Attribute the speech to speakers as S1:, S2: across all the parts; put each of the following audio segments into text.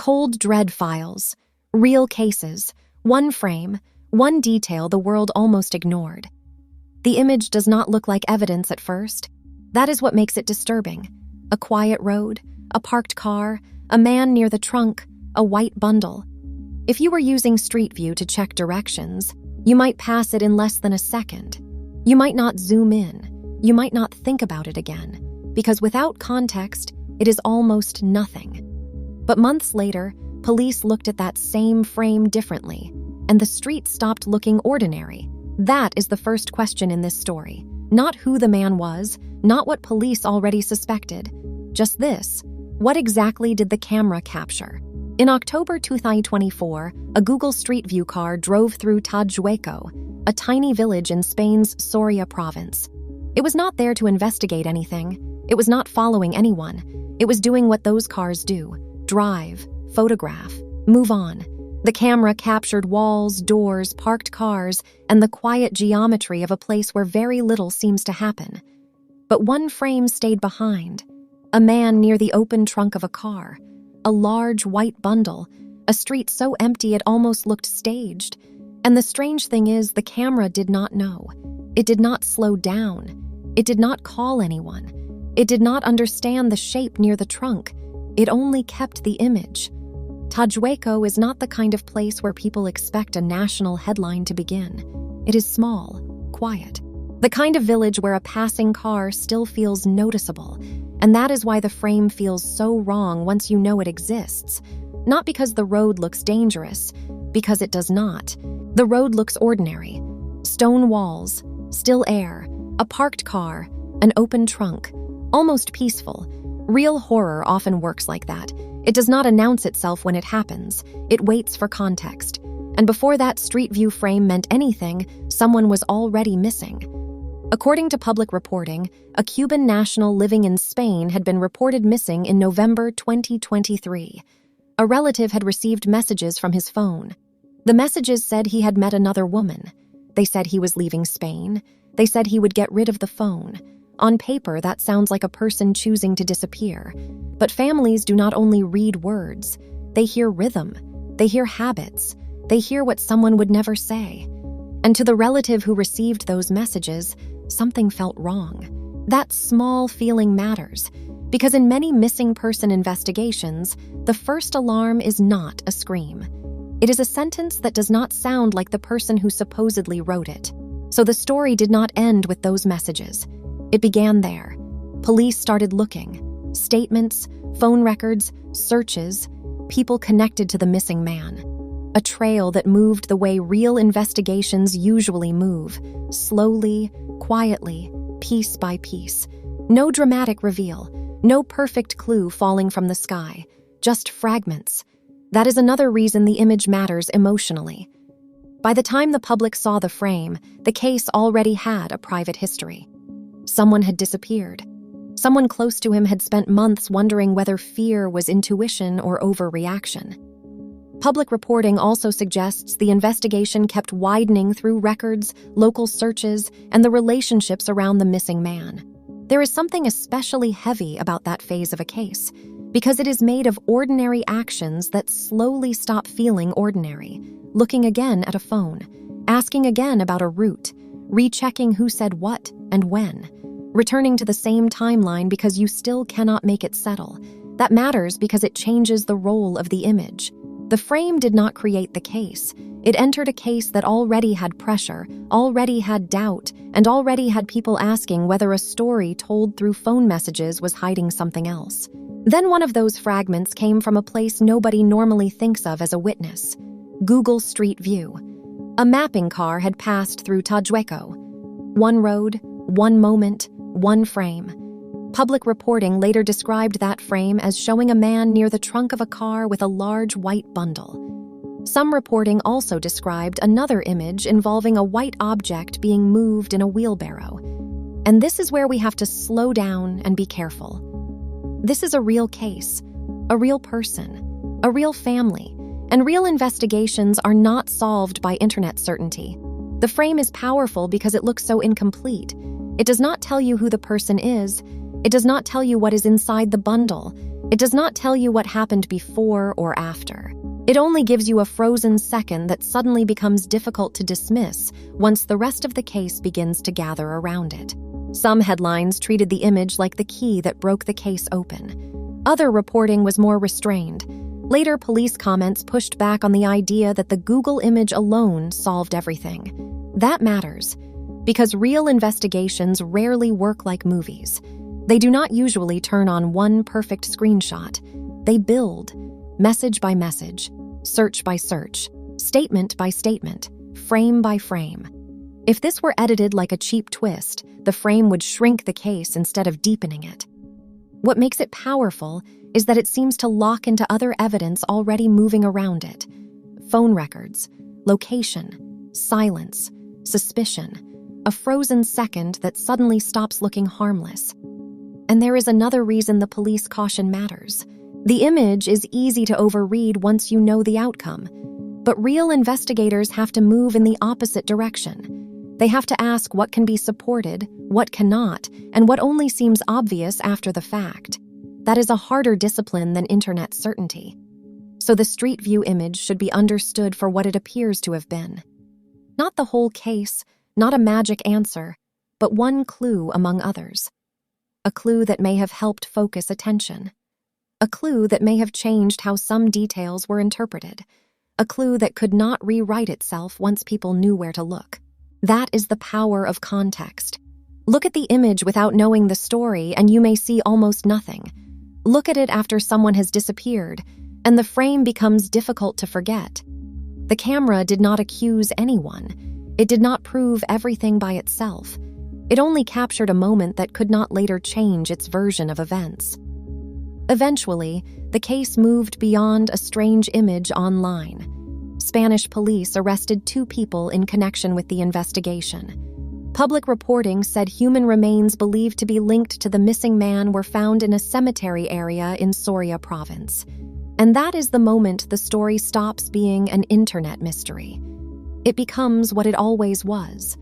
S1: Cold dread files, real cases, one frame, one detail the world almost ignored. The image does not look like evidence at first. That is what makes it disturbing. A quiet road, a parked car, a man near the trunk, a white bundle. If you were using Street View to check directions, you might pass it in less than a second. You might not zoom in. You might not think about it again, because without context, it is almost nothing. But months later, police looked at that same frame differently, and the street stopped looking ordinary. That is the first question in this story. Not who the man was, not what police already suspected. Just this: what exactly did the camera capture? In October 2024, a Google Street View car drove through Tajueco, a tiny village in Spain's Soria province. It was not there to investigate anything. It was not following anyone. It was doing what those cars do: drive, photograph, move on. The camera captured walls, doors, parked cars, and the quiet geometry of a place where very little seems to happen. But one frame stayed behind: a man near the open trunk of a car, a large white bundle, a street so empty it almost looked staged. And the strange thing is, the camera did not know. It did not slow down. It did not call anyone. It did not understand the shape near the trunk. It only kept the image. Tajueco is not the kind of place where people expect a national headline to begin. It is small, quiet. The kind of village where a passing car still feels noticeable, and that is why the frame feels so wrong once you know it exists. Not because the road looks dangerous, because it does not. The road looks ordinary. Stone walls, still air, a parked car, an open trunk, almost peaceful. Real horror often works like that. It does not announce itself when it happens. It waits for context. And before that Street View frame meant anything, someone was already missing. According to public reporting, a Cuban national living in Spain had been reported missing in November 2023. A relative had received messages from his phone. The messages said he had met another woman. They said he was leaving Spain. They said he would get rid of the phone. On paper, that sounds like a person choosing to disappear. But families do not only read words. They hear rhythm. They hear habits. They hear what someone would never say. And to the relative who received those messages, something felt wrong. That small feeling matters, because in many missing person investigations, the first alarm is not a scream. It is a sentence that does not sound like the person who supposedly wrote it. So the story did not end with those messages. It began there. Police started looking. Statements, phone records, searches, people connected to the missing man. A trail that moved the way real investigations usually move, slowly, quietly, piece by piece. No dramatic reveal, no perfect clue falling from the sky, just fragments. That is another reason the image matters emotionally. By the time the public saw the frame, the case already had a private history. Someone had disappeared. Someone close to him had spent months wondering whether fear was intuition or overreaction. Public reporting also suggests the investigation kept widening through records, local searches, and the relationships around the missing man. There is something especially heavy about that phase of a case, because it is made of ordinary actions that slowly stop feeling ordinary. Looking again at a phone, asking again about a route, rechecking who said what and when, returning to the same timeline because you still cannot make it settle. That matters because it changes the role of the image. The frame did not create the case. It entered a case that already had pressure, already had doubt, and already had people asking whether a story told through phone messages was hiding something else. Then one of those fragments came from a place nobody normally thinks of as a witness: Google Street View. A mapping car had passed through Tajueco. One road, one moment, one frame. Public reporting later described that frame as showing a man near the trunk of a car with a large white bundle. Some reporting also described another image involving a white object being moved in a wheelbarrow. And this is where we have to slow down and be careful. This is a real case, a real person, a real family, and real investigations are not solved by internet certainty. The frame is powerful because it looks so incomplete. It does not tell you who the person is. It does not tell you what is inside the bundle. It does not tell you what happened before or after. It only gives you a frozen second that suddenly becomes difficult to dismiss once the rest of the case begins to gather around it. Some headlines treated the image like the key that broke the case open. Other reporting was more restrained. Later, police comments pushed back on the idea that the Google image alone solved everything. That matters, because real investigations rarely work like movies. They do not usually turn on one perfect screenshot. They build, message by message, search by search, statement by statement, frame by frame. If this were edited like a cheap twist, the frame would shrink the case instead of deepening it. What makes it powerful is that it seems to lock into other evidence already moving around it. Phone records, location, silence, suspicion, a frozen second that suddenly stops looking harmless. And there is another reason the police caution matters. The image is easy to overread once you know the outcome, but real investigators have to move in the opposite direction. They have to ask what can be supported, what cannot, and what only seems obvious after the fact. That is a harder discipline than internet certainty. So the Street View image should be understood for what it appears to have been. Not the whole case, not a magic answer, but one clue among others. A clue that may have helped focus attention. A clue that may have changed how some details were interpreted. A clue that could not rewrite itself once people knew where to look. That is the power of context. Look at the image without knowing the story, and you may see almost nothing. Look at it after someone has disappeared, and the frame becomes difficult to forget. The camera did not accuse anyone. It did not prove everything by itself. It only captured a moment that could not later change its version of events. Eventually, the case moved beyond a strange image online. Spanish police arrested 2 people in connection with the investigation. Public reporting said human remains believed to be linked to the missing man were found in a cemetery area in Soria province. And that is the moment the story stops being an internet mystery. It becomes what it always was.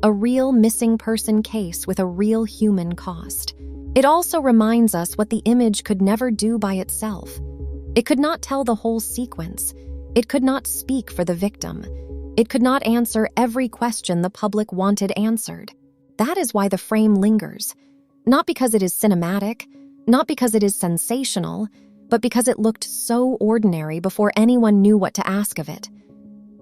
S1: A real missing person case with a real human cost. It also reminds us what the image could never do by itself. It could not tell the whole sequence. It could not speak for the victim. It could not answer every question the public wanted answered. That is why the frame lingers. Not because it is cinematic, not because it is sensational, but because it looked so ordinary before anyone knew what to ask of it.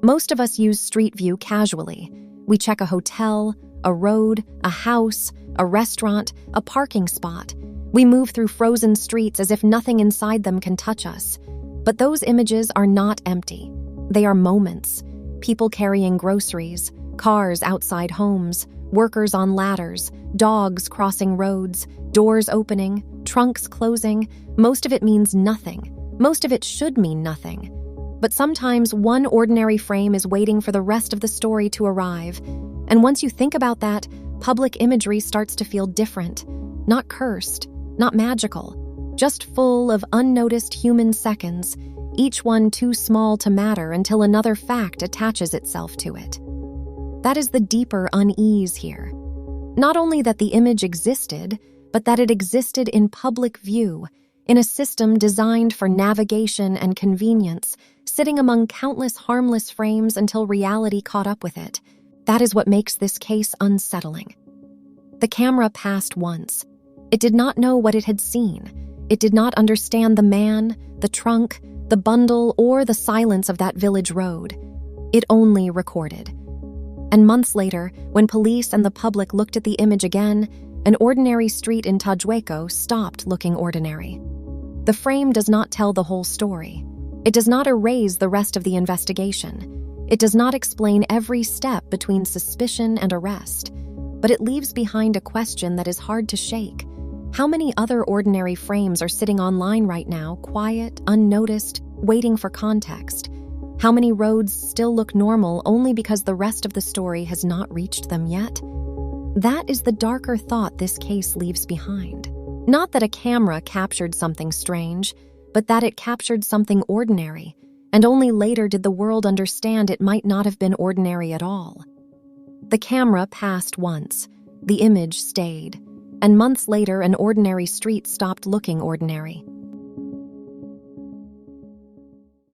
S1: Most of us use Street View casually. We check a hotel, a road, a house, a restaurant, a parking spot. We move through frozen streets as if nothing inside them can touch us. But those images are not empty. They are moments. People carrying groceries, cars outside homes, workers on ladders, dogs crossing roads, doors opening, trunks closing. Most of it means nothing. Most of it should mean nothing. But sometimes one ordinary frame is waiting for the rest of the story to arrive. And once you think about that, public imagery starts to feel different. Not cursed, not magical, just full of unnoticed human seconds, each one too small to matter until another fact attaches itself to it. That is the deeper unease here. Not only that the image existed, but that it existed in public view, in a system designed for navigation and convenience, sitting among countless harmless frames until reality caught up with it. That is what makes this case unsettling. The camera passed once. It did not know what it had seen. It did not understand the man, the trunk, the bundle, or the silence of that village road. It only recorded. And months later, when police and the public looked at the image again, an ordinary street in Tajueco stopped looking ordinary. The frame does not tell the whole story. It does not erase the rest of the investigation. It does not explain every step between suspicion and arrest. But it leaves behind a question that is hard to shake. How many other ordinary frames are sitting online right now, quiet, unnoticed, waiting for context? How many roads still look normal only because the rest of the story has not reached them yet? That is the darker thought this case leaves behind. Not that a camera captured something strange, but that it captured something ordinary, and only later did the world understand it might not have been ordinary at all. The camera passed once, the image stayed, and months later an ordinary street stopped looking ordinary.